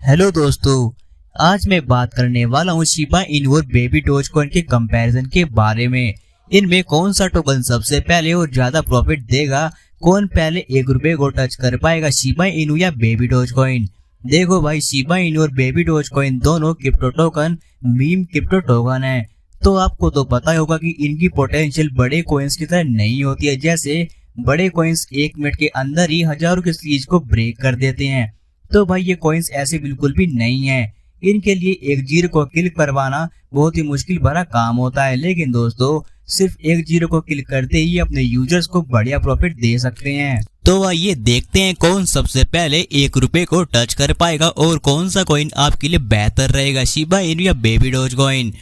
Hello दोस्तों, आज मैं बात करने वाला हूँ शिबा इनू और बेबी डोजकॉइन के कंपैरिजन के बारे में। इनमें कौन सा टोकन सबसे पहले और ज्यादा प्रॉफिट देगा, कौन पहले 1 रुपए को टच कर पाएगा, शिबा इनू या बेबी डोजकॉइन। देखो भाई, शिबा इनू और बेबी डोजकॉइन दोनों crypto token meme crypto token है। तो आपको तो पता ही होगा कि इनकी पोटेंशियल बड़े कॉइन्स की तरह नहीं होती है। जैसे बड़े कॉइन्स 1 मिनट के अंदर ही हजारों की सीरीज को ब्रेक कर देते हैं, तो भाई ये कॉइन्स ऐसे बिल्कुल भी नहीं है। इनके लिए एक जीरो को क्लिक करवाना बहुत ही मुश्किल भरा काम होता है, लेकिन दोस्तों सिर्फ एक जीरो को क्लिक करते ही अपने यूजर्स को बढ़िया प्रॉफिट दे सकते हैं। तो आइए देखते हैं कौन सबसे पहले 1 रुपए को टच कर पाएगा और कौन सा कॉइन आपके लिए बेहतर रहेगा, शिबा इनू या बेबी डोजकॉइन।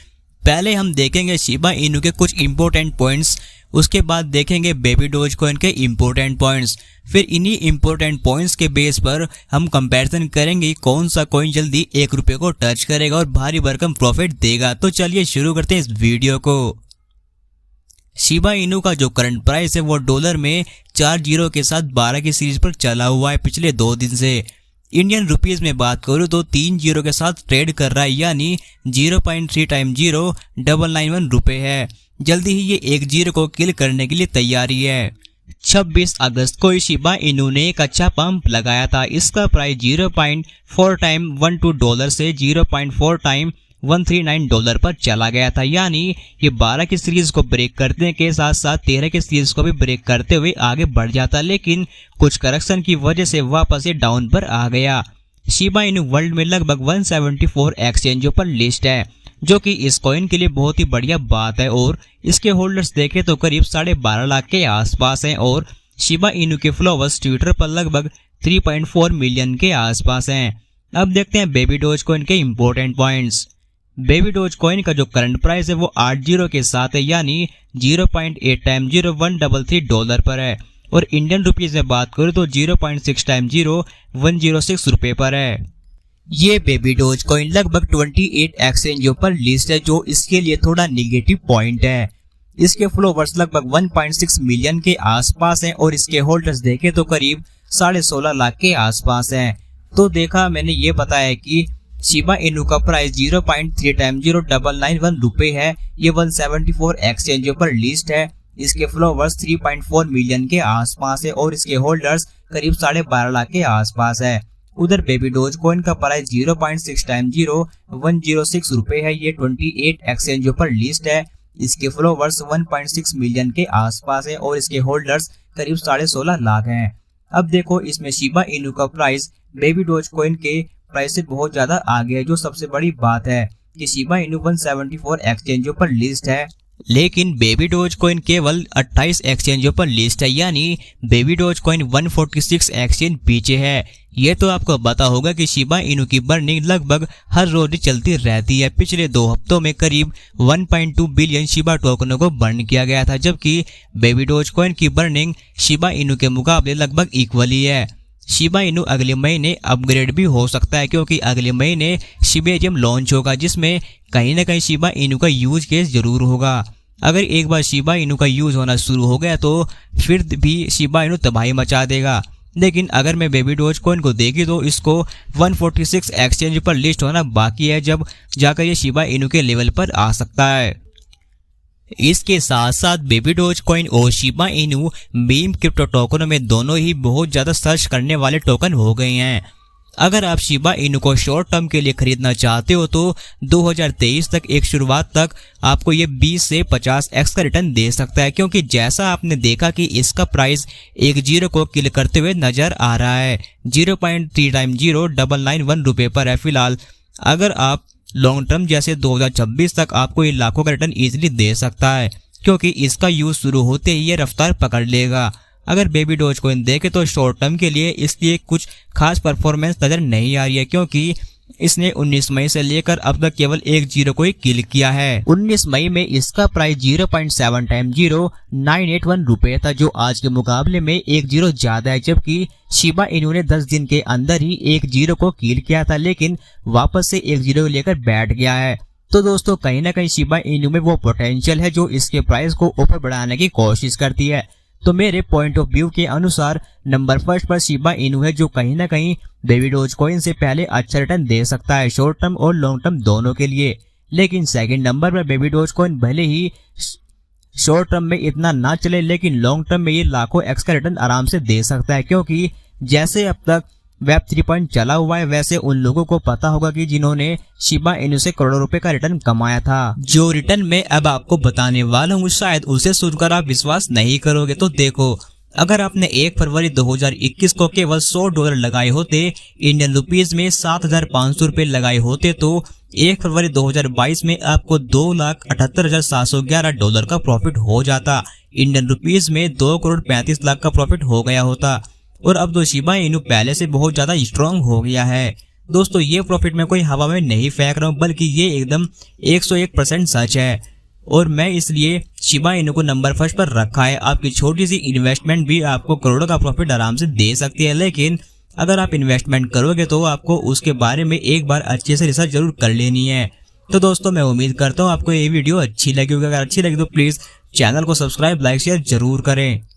पहले हम देखेंगे शिबा इनू के कुछ इंपॉर्टेंट पॉइंट्स, उसके बाद देखेंगे बेबी डोजकॉइन के इंपॉर्टेंट पॉइंट्स। फिर इन्हीं इंपॉर्टेंट पॉइंट्स के बेस पर हम कंपैरिजन करेंगे कौन सा कॉइन जल्दी 1 रुपए को टच करेगा और भारी भरकम प्रॉफिट देगा। तो चलिए शुरू करते हैं इस वीडियो को। शिबा इनू का जो करंट प्राइस है वो डॉलर में 4 जीरो के साथ 12 की सीरीज पर चला हुआ है पिछले 2 दिन से। इंडियन रुपीज में बात करूँ तो 3 जीरो के साथ ट्रेड कर रहा है, यानी 0.3 टाइम 0,991 रुपए है। जल्दी ही ये 1 जीरो को किल करने के लिए तैयारी है। 26 अगस्त को शिबा इनू ने एक अच्छा पंप लगाया था। इसका प्राइस 0.4 टाइम 12 डॉलर से 0.4 टाइम 139 डॉलर पर चला गया था, यानी ये 12 की सीरीज को ब्रेक करने के साथ साथ 13 की सीरीज को भी ब्रेक करते हुए आगे बढ़ जाता, लेकिन कुछ करेक्शन की वजह से वापस ये डाउन पर आ गया। शिबा इनू वर्ल्ड में लगभग 174 एक्सचेंजों पर लिस्ट है, जो कि इस कॉइन के लिए बहुत ही बढ़िया बात है। और इसके होल्डर्स देखें तो करीब 12.5 लाख के आसपास हैं और शिबा इनू के फॉलोअर्स ट्विटर पर लगभग 3.4 मिलियन के आसपास हैं। अब देखते हैं बेबी डोजकॉइन के इंपॉर्टेंट पॉइंट्स। बेबी डोजकॉइन का जो करंट प्राइस है वो 8 जीरो के साथ है, यानी 0.8 टाइम 0,133 डॉलर पर है। और इंडियन रुपीज में बात करूँ तो 0.6 टाइम 0,106 रुपए पर है। ये बेबी डोजकॉइन लगभग 28 एक्सचेंजों पर लिस्ट है, जो इसके लिए थोड़ा निगेटिव पॉइंट है। इसके फॉलोवर्स लगभग 1.6 मिलियन के आसपास हैं और इसके होल्डर्स देखें तो करीब 16.5 लाख के आसपास हैं। तो देखा मैंने ये बताया कि शिबा इनू का प्राइस 0.3 टाइम 0,991 रुपए है। ये 174 एक्सचेंजों पर लिस्ट है। इसके फॉलोवर्स 3.4 मिलियन के आसपास है और इसके होल्डर्स करीब 12.5 लाख के आसपास है। उधर बेबी डोजकॉइन का प्राइस 0.6 टाइम 0,106 रुपए है। ये 28 एक्सचेंजों पर लिस्ट है। इसके फॉलोवर्स 1.6 मिलियन के आसपास है और इसके होल्डर्स करीब 16.5 लाख हैं। अब देखो, इसमें शिबा इनू का प्राइस बेबी डोजकॉइन के प्राइस से बहुत ज्यादा आगे है। जो सबसे बड़ी बात है कि शिबा इनू 174 एक्सचेंजों पर लिस्ट है, लेकिन बेबी डोजकॉइन केवल 28 एक्सचेंजों पर लिस्ट है, यानी बेबी डोजकॉइन 146 एक्सचेंज पीछे है। ये तो आपको पता होगा कि शिबा इनू की बर्निंग लगभग हर रोज चलती रहती है। पिछले 2 हफ्तों में करीब 1.2 बिलियन शिबा टोकनों को बर्न किया गया था, जबकि बेबी डोजकॉइन की बर्निंग शिबा इनू के मुकाबले लगभग इक्वल ही है। शिबा इनू अगले महीने अपग्रेड भी हो सकता है, क्योंकि अगले महीने शिबेरियम लॉन्च होगा, जिसमें कहीं ना कहीं शिबा इनू का यूज केस जरूर होगा। अगर एक बार शिबा इनू का यूज होना शुरू हो गया तो फिर भी शिबा इनू तबाही मचा देगा। लेकिन अगर मैं बेबी डोजकॉइन को देखी तो इसको 146 एक्सचेंज पर लिस्ट होना बाकी है, जब जाकर ये शिबा इनू के लेवल पर आ सकता है। इसके साथ साथ बेबी डोजकॉइन और शिबा इनू मीम क्रिप्टो टोकनों में दोनों ही बहुत ज्यादा सर्च करने वाले टोकन हो गए हैं। अगर आप शिबा इनू को शॉर्ट टर्म के लिए खरीदना चाहते हो तो 2023 तक एक शुरुआत तक आपको ये 20 से 50x का रिटर्न दे सकता है, क्योंकि जैसा आपने देखा कि इसका प्राइस 1 जीरो को किल करते हुए नजर आ रहा है। 0.3 टाइम 0,991 रुपए पर है फिलहाल। अगर आप लॉन्ग टर्म जैसे 2026 तक आपको ये लाखों का रिटर्न इजीली दे सकता है, क्योंकि इसका यूज शुरू होते ही ये रफ्तार पकड़ लेगा। अगर बेबी डोजकॉइन देखे तो शॉर्ट टर्म के लिए इसलिए कुछ खास परफॉर्मेंस नजर नहीं आ रही है, क्योंकि इसने 19 मई से लेकर अब तक केवल 1 जीरो को ही किल किया है। 19 मई में इसका प्राइस 0.7 टाइम 0,981 रुपए था, जो आज के मुकाबले में 1 जीरो ज्यादा है। जबकि शिबा इनू ने 10 दिन के अंदर ही 1 जीरो को किल किया था, लेकिन वापस से 1 जीरो लेकर बैठ गया है। तो दोस्तों कहीं ना कहीं शिबा इनू में वो पोटेंशियल है जो इसके प्राइस को ऊपर बढ़ाने की कोशिश करती है। तो मेरे पॉइंट ऑफ व्यू के अनुसार नंबर फर्स्ट पर शिबा इनू है, जो कहीं ना कहीं बेबी डोजकॉइन से पहले अच्छा रिटर्न दे सकता है शॉर्ट टर्म और लॉन्ग टर्म दोनों के लिए। लेकिन सेकंड नंबर पर बेबी डोजकॉइन भले ही शॉर्ट टर्म में इतना ना चले, लेकिन लॉन्ग टर्म में ये लाखों एक्स का रिटर्न आराम से दे सकता है, क्योंकि जैसे अब तक वेब 3 चला हुआ है वैसे उन लोगों को पता होगा कि जिन्होंने शिबा इनू से करोड़ों रुपए का रिटर्न कमाया था। जो रिटर्न मैं अब आपको बताने वाला हूँ शायद उसे सुनकर आप विश्वास नहीं करोगे। तो देखो, अगर आपने 1 फरवरी 2021 को केवल $100 लगाए होते, इंडियन रुपीज में 7,500 रुपए लगाए होते, तो 1 फरवरी 2022 में आपको $2,78,711 का प्रॉफिट हो जाता। इंडियन रुपीज में 2,35,00,000 का प्रॉफिट हो गया होता। और अब तो शिबा इनू पहले से बहुत ज्यादा स्ट्रॉन्ग हो गया है। दोस्तों, ये प्रॉफिट मैं कोई हवा में नहीं फेंक रहा हूँ, बल्कि ये एकदम 101% सच है। और मैं इसलिए शिबा इनू को नंबर फर्स्ट पर रखा है। आपकी छोटी सी इन्वेस्टमेंट भी आपको करोड़ों का प्रॉफिट आराम से दे सकती है, लेकिन अगर आप इन्वेस्टमेंट करोगे तो आपको उसके बारे में एक बार अच्छे से रिसर्च जरूर कर लेनी है। तो दोस्तों, मैं उम्मीद करता हूँ आपको ये वीडियो अच्छी लगी होगी। अगर अच्छी लगी तो प्लीज चैनल को सब्सक्राइब, लाइक, शेयर जरूर करें।